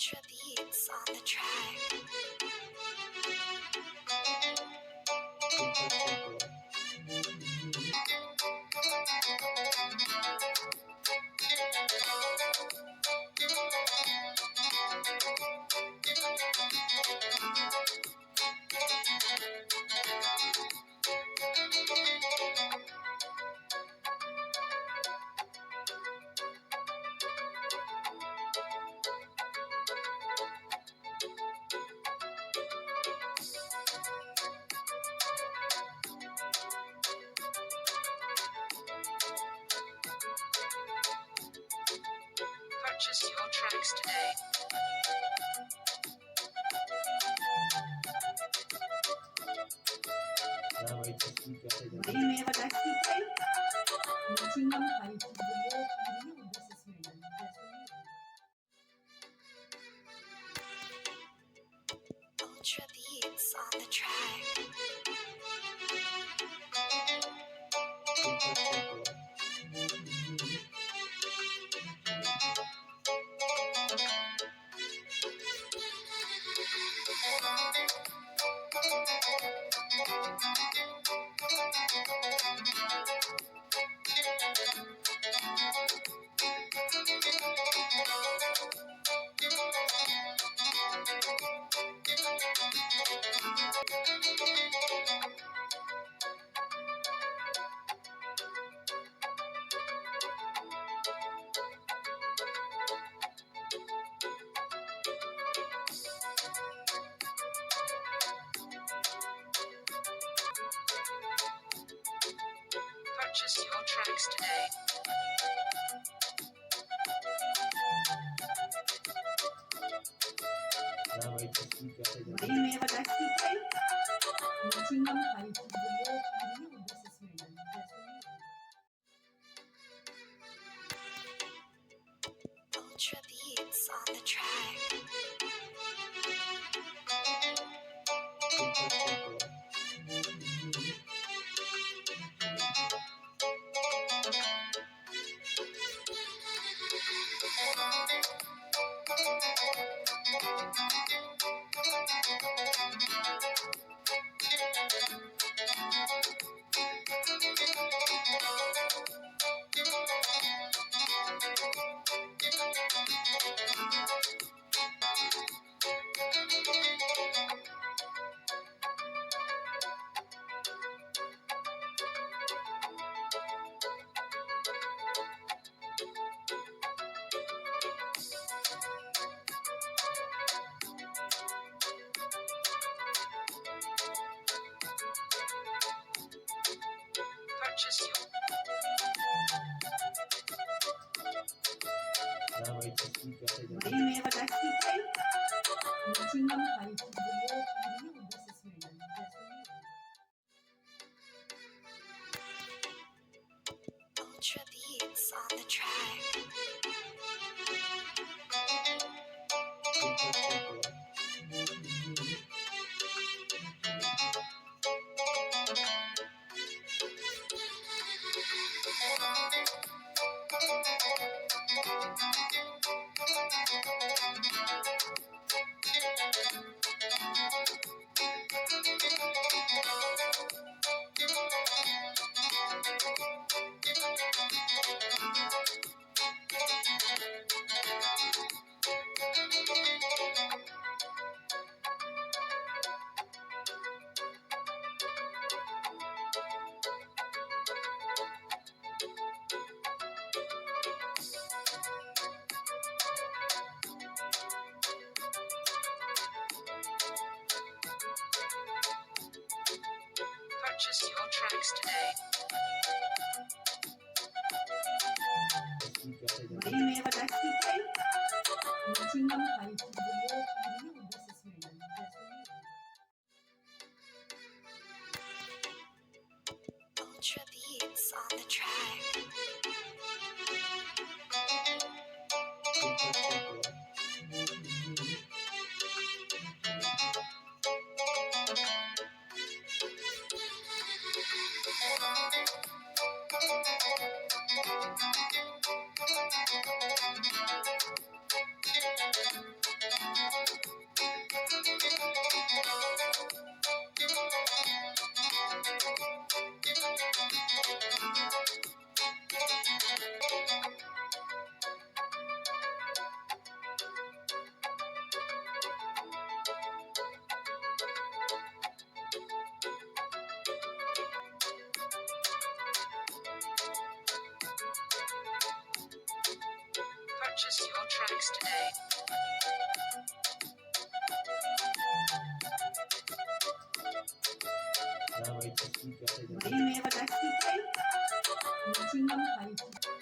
Ultra beats on the track. Purchase your tracks today. May magkakita Muchingam height the low video this is Ultra beats on the track. Purchase your tracks today. May magkakita Muchingam height the low video this is Ultra beats on the track. Purchase your May magkakita Muchingam height the low video this is Ultra beats on the track. Purchase your tracks today. May magkakita Muchingam height the low video this is Ultra beats on the track. भाई मेरा taxi पे matching हम खाई थी